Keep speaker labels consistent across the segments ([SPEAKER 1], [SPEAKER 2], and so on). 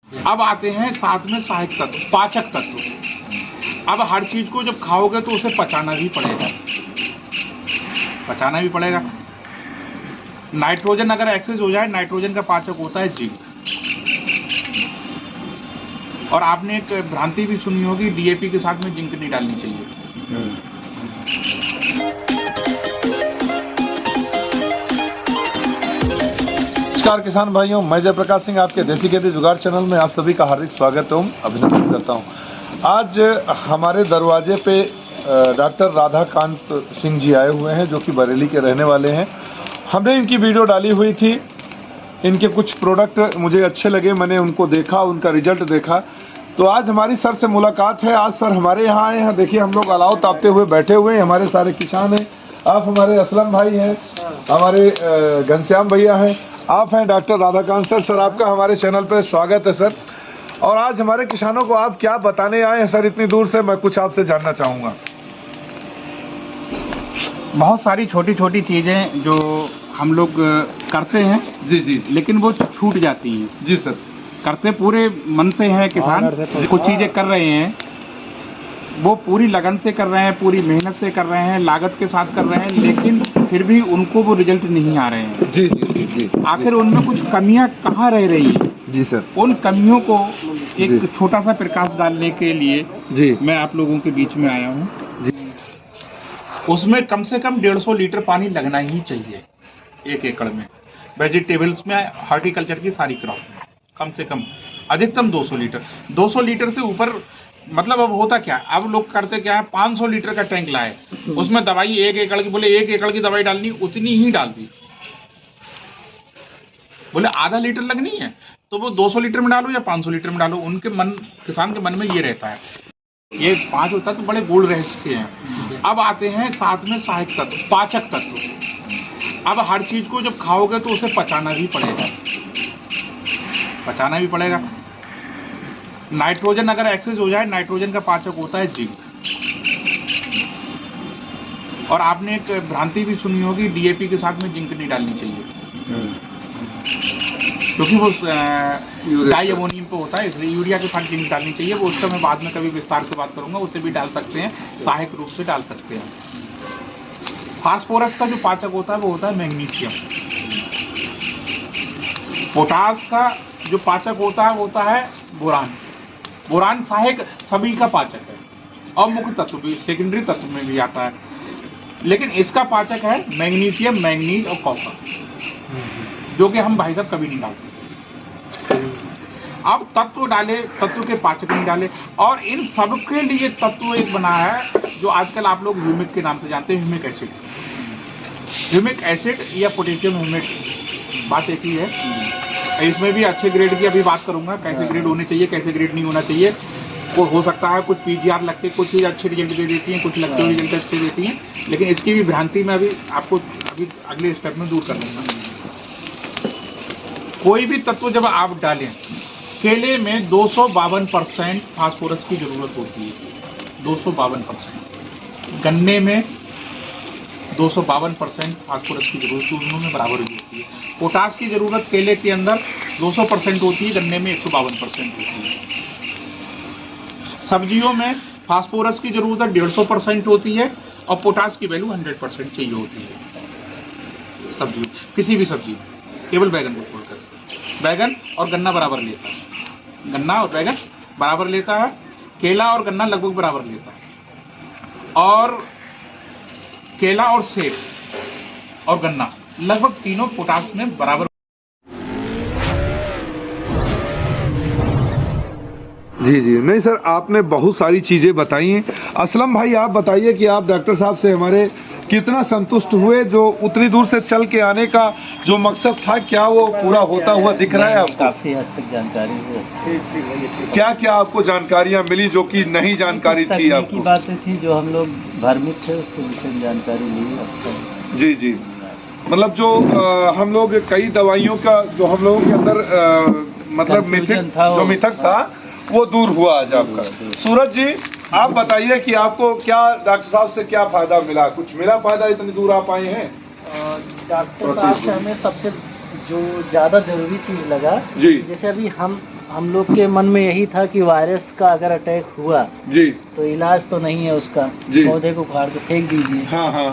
[SPEAKER 1] अब आते हैं साथ में सहायक तत्व, पाचक तत्व। अब हर चीज को जब खाओगे तो उसे पचाना भी पड़ेगा। नाइट्रोजन अगर एक्सेस हो जाए, नाइट्रोजन का पाचक होता है जिंक। और आपने एक भ्रांति भी सुनी होगी, डीएपी के साथ में जिंक नहीं डालनी चाहिए।
[SPEAKER 2] नमस्कार किसान भाइयों, मैं जयप्रकाश सिंह आपके देसी खेती जुगाड़ चैनल में आप सभी का हार्दिक स्वागत एवं अभिनंदन करता हूं। आज हमारे दरवाजे पे डॉक्टर राधाकांत सिंह जी आए हुए हैं, जो कि बरेली के रहने वाले हैं। हमने इनकी वीडियो डाली हुई थी, इनके कुछ प्रोडक्ट मुझे अच्छे लगे, मैंने उनको देखा, उनका रिजल्ट देखा। तो आज हमारी सर से मुलाकात है। आज सर हमारे यहाँ आए हैं। देखिए हम लोग अलाव तापते हुए बैठे हुए हैं, हमारे सारे किसान हैं। आप हमारे असलम भाई हैं, हमारे घनश्याम भैया हैं, आप हैं डॉक्टर राधाकांत सर। सर आपका हमारे चैनल पर स्वागत है सर। और आज हमारे किसानों को आप क्या बताने आए हैं सर इतनी दूर से, मैं कुछ आपसे जानना चाहूँगा।
[SPEAKER 1] बहुत सारी छोटी छोटी चीजें जो हम लोग करते हैं
[SPEAKER 2] जी,
[SPEAKER 1] लेकिन वो छूट जाती हैं।
[SPEAKER 2] जी सर।
[SPEAKER 1] करते पूरे मन से हैं किसान, कुछ चीजें कर रहे हैं, वो पूरी लगन से कर रहे हैं, पूरी मेहनत से कर रहे हैं, लागत के साथ कर रहे हैं, लेकिन फिर भी उनको वो रिजल्ट नहीं आ रहे हैं।
[SPEAKER 2] जी।
[SPEAKER 1] आखिर उनमें कुछ कमियां कहाँ रह रही हैं?
[SPEAKER 2] जी सर।
[SPEAKER 1] उन कमियों को एक छोटा सा प्रकाश डालने के लिए
[SPEAKER 2] जी
[SPEAKER 1] मैं आप लोगों के बीच में आया हूँ। उसमें कम से कम 150 लीटर पानी लगना ही चाहिए 1 एकड़ में। वेजिटेबल्स में, हॉर्टिकल्चर की सारी क्रॉप में कम से कम अधिकतम 200 लीटर। 200 लीटर से ऊपर मतलब अब होता क्या, अब लोग करते क्या है, 500 लीटर का टैंक लाए, उसमें दवाई 1 एकड़ की, बोले 1 एकड़ की दवाई डालनी, उतनी ही डाल दी। बोले आधा लीटर लगनी है तो वो 200 लीटर में डालो या 500 लीटर में डालो। उनके मन, किसान के मन में ये रहता है। ये 5 होता तो बड़े गूढ़ रहस्य हैं। अब आते हैं साथ में सहायक तत्व, पाचक तत्व। अब हर चीज को जब खाओगे तो उसे पचाना भी पड़ेगा। नाइट्रोजन अगर एक्सेस हो जाए, नाइट्रोजन का पाचक होता है जिंक। और आपने एक भ्रांति भी सुनी होगी, डीएपी के साथ में जिंक नहीं डालनी चाहिए, क्योंकि वो डाई अमोनियम पे होता है, इसलिए यूरिया के साथ जिंक डालनी चाहिए। वो उसका मैं बाद में कभी विस्तार से बात करूंगा, उससे भी डाल सकते हैं, सहायक रूप से डाल सकते हैं। फास्फोरस का जो पाचक होता है वो होता है मैग्नीशियम। पोटास का जो पाचक होता है वो होता है बोरान। बोरान सहायक सभी का पाचक है और मुख्य तत्व भी, सेकेंडरी तत्व में भी आता है, लेकिन इसका पाचक है मैग्नीशियम, मैंगनीज और कॉपर, जो कि हम भाई साहब कभी नहीं डालते। अब तत्व डाले, तत्व के पाचक नहीं डाले। और इन सब के लिए तत्व एक बना है जो आजकल आप लोग ह्यूमिक के नाम से जानते हैं, ह्यूमिक एसिड। ह्यूमिक एसिड या पोटेशियम ह्यूमिक, बात एक ही है। इसमें भी अच्छे ग्रेड की अभी बात करूंगा, कैसे ग्रेड होने चाहिए, कैसे ग्रेड नहीं होना चाहिए। वो हो सकता है कुछ पीजीआर लगते, कुछ चीज अच्छे रिजल्ट दे देती हैं, कुछ लगते हुए रिजल्ट अच्छे देती हैं, लेकिन इसकी भी भ्रांति में अभी आपको अभी अगले स्टेप में दूर कर दूंगा। कोई भी तत्व जब आप डालें, केले में 252% फास्फोरस की जरूरत होती है, 252%। गन्ने में 252% फास्फोरस की जरूरत दोनों में बराबर ही होती है। पोटास की जरूरत केले के अंदर 200% होती है, गन्ने में 152% होती है। सब्जियों में फास्फोरस की जरूरत 150% होती है और पोटास की वैल्यू 100% चाहिए होती है। सब्जी, किसी भी सब्जी, केवल बैगन को छोड़कर, बैगन और गन्ना बराबर लेता है, गन्ना और बैगन बराबर लेता है, केला और गन्ना लगभग बराबर लेता है, और केला और सेब और गन्ना लगभग तीनों पोटास में बराबर।
[SPEAKER 2] जी नहीं सर, आपने बहुत सारी चीजें बताई हैं। असलम भाई आप बताइए कि आप डॉक्टर साहब से हमारे कितना संतुष्ट हुए, जो उतनी दूर से चल के आने का जो मकसद था, क्या वो पूरा होता हुआ दिख रहा है आपको?
[SPEAKER 3] काफी हद तक जानकारी हुई।
[SPEAKER 2] क्या क्या आपको जानकारियां मिली जो कि नहीं जानकारी थी आपको?
[SPEAKER 3] बातें थी जो हम लोग भ्रमित थे, उसके विषय में जानकारी ली अक्सर।
[SPEAKER 2] जी मतलब जो हम लोग कई दवाइयों का जो हम लोगों के अंदर मतलब मिथक था वो दूर हुआ आज आपका। सूरज जी आप बताइए कि आपको क्या डॉक्टर साहब से क्या फायदा मिला, कुछ मिला फायदा, इतनी दूर आप आए हैं?
[SPEAKER 3] डॉक्टर साहब से हमें सबसे जो ज्यादा जरूरी चीज लगा,
[SPEAKER 2] जी,
[SPEAKER 3] जैसे अभी हम हम लोग के मन में यही था कि वायरस का अगर अटैक हुआ
[SPEAKER 2] जी
[SPEAKER 3] तो इलाज तो नहीं है उसका,
[SPEAKER 2] जी।
[SPEAKER 3] पौधे को उखाड़ के फेंक दीजिए।
[SPEAKER 2] हाँ हाँ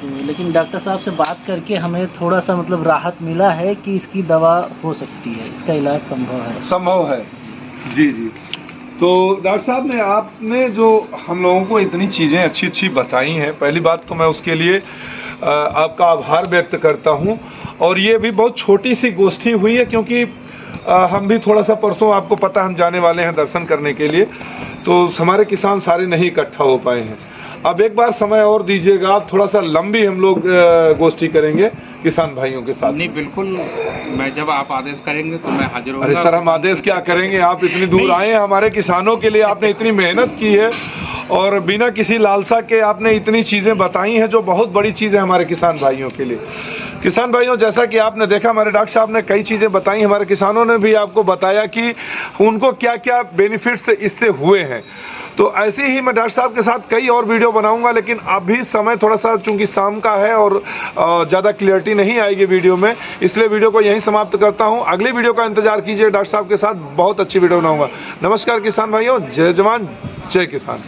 [SPEAKER 3] तो लेकिन डॉक्टर साहब से बात करके हमें थोड़ा सा मतलब राहत मिला है कि इसकी दवा हो सकती है, इसका इलाज संभव है।
[SPEAKER 2] जी जी। तो डॉक्टर साहब ने आपने जो हम लोगों को इतनी चीज़ें अच्छी अच्छी बताई हैं, पहली बात तो मैं उसके लिए आपका आभार व्यक्त करता हूं। और ये भी बहुत छोटी सी गोष्ठी हुई है, क्योंकि हम भी थोड़ा सा परसों आपको पता हम जाने वाले हैं दर्शन करने के लिए, तो हमारे किसान सारे नहीं इकट्ठा हो पाए हैं। अब एक बार समय और दीजिएगा, आप थोड़ा सा लंबी हम लोग गोष्ठी करेंगे किसान भाइयों के साथ।
[SPEAKER 1] नहीं बिल्कुल, मैं जब आप आदेश करेंगे तो मैं हाजिर होऊंगा।
[SPEAKER 2] अरे सर, हम आदेश क्या करेंगे, आप इतनी दूर आए हैं हमारे किसानों के लिए, आपने इतनी मेहनत की है और बिना किसी लालसा के आपने इतनी चीजें बताई हैं जो बहुत बड़ी चीज है हमारे किसान भाइयों के लिए। किसान भाइयों, जैसा कि आपने देखा हमारे डॉक्टर साहब ने कई चीजें बताई, हमारे किसानों ने भी आपको बताया कि उनको क्या क्या बेनिफिट्स इससे हुए हैं। तो ऐसे ही मैं डॉक्टर साहब के साथ कई और वीडियो बनाऊंगा, लेकिन अभी समय थोड़ा सा चूंकि शाम का है और ज़्यादा क्लियरिटी नहीं आएगी वीडियो में, इसलिए वीडियो को यहीं समाप्त करता हूं। अगली वीडियो का इंतजार कीजिए, डॉक्टर साहब के साथ बहुत अच्छी वीडियो बनाऊंगा। नमस्कार किसान भाइयों, जय जवान जय किसान।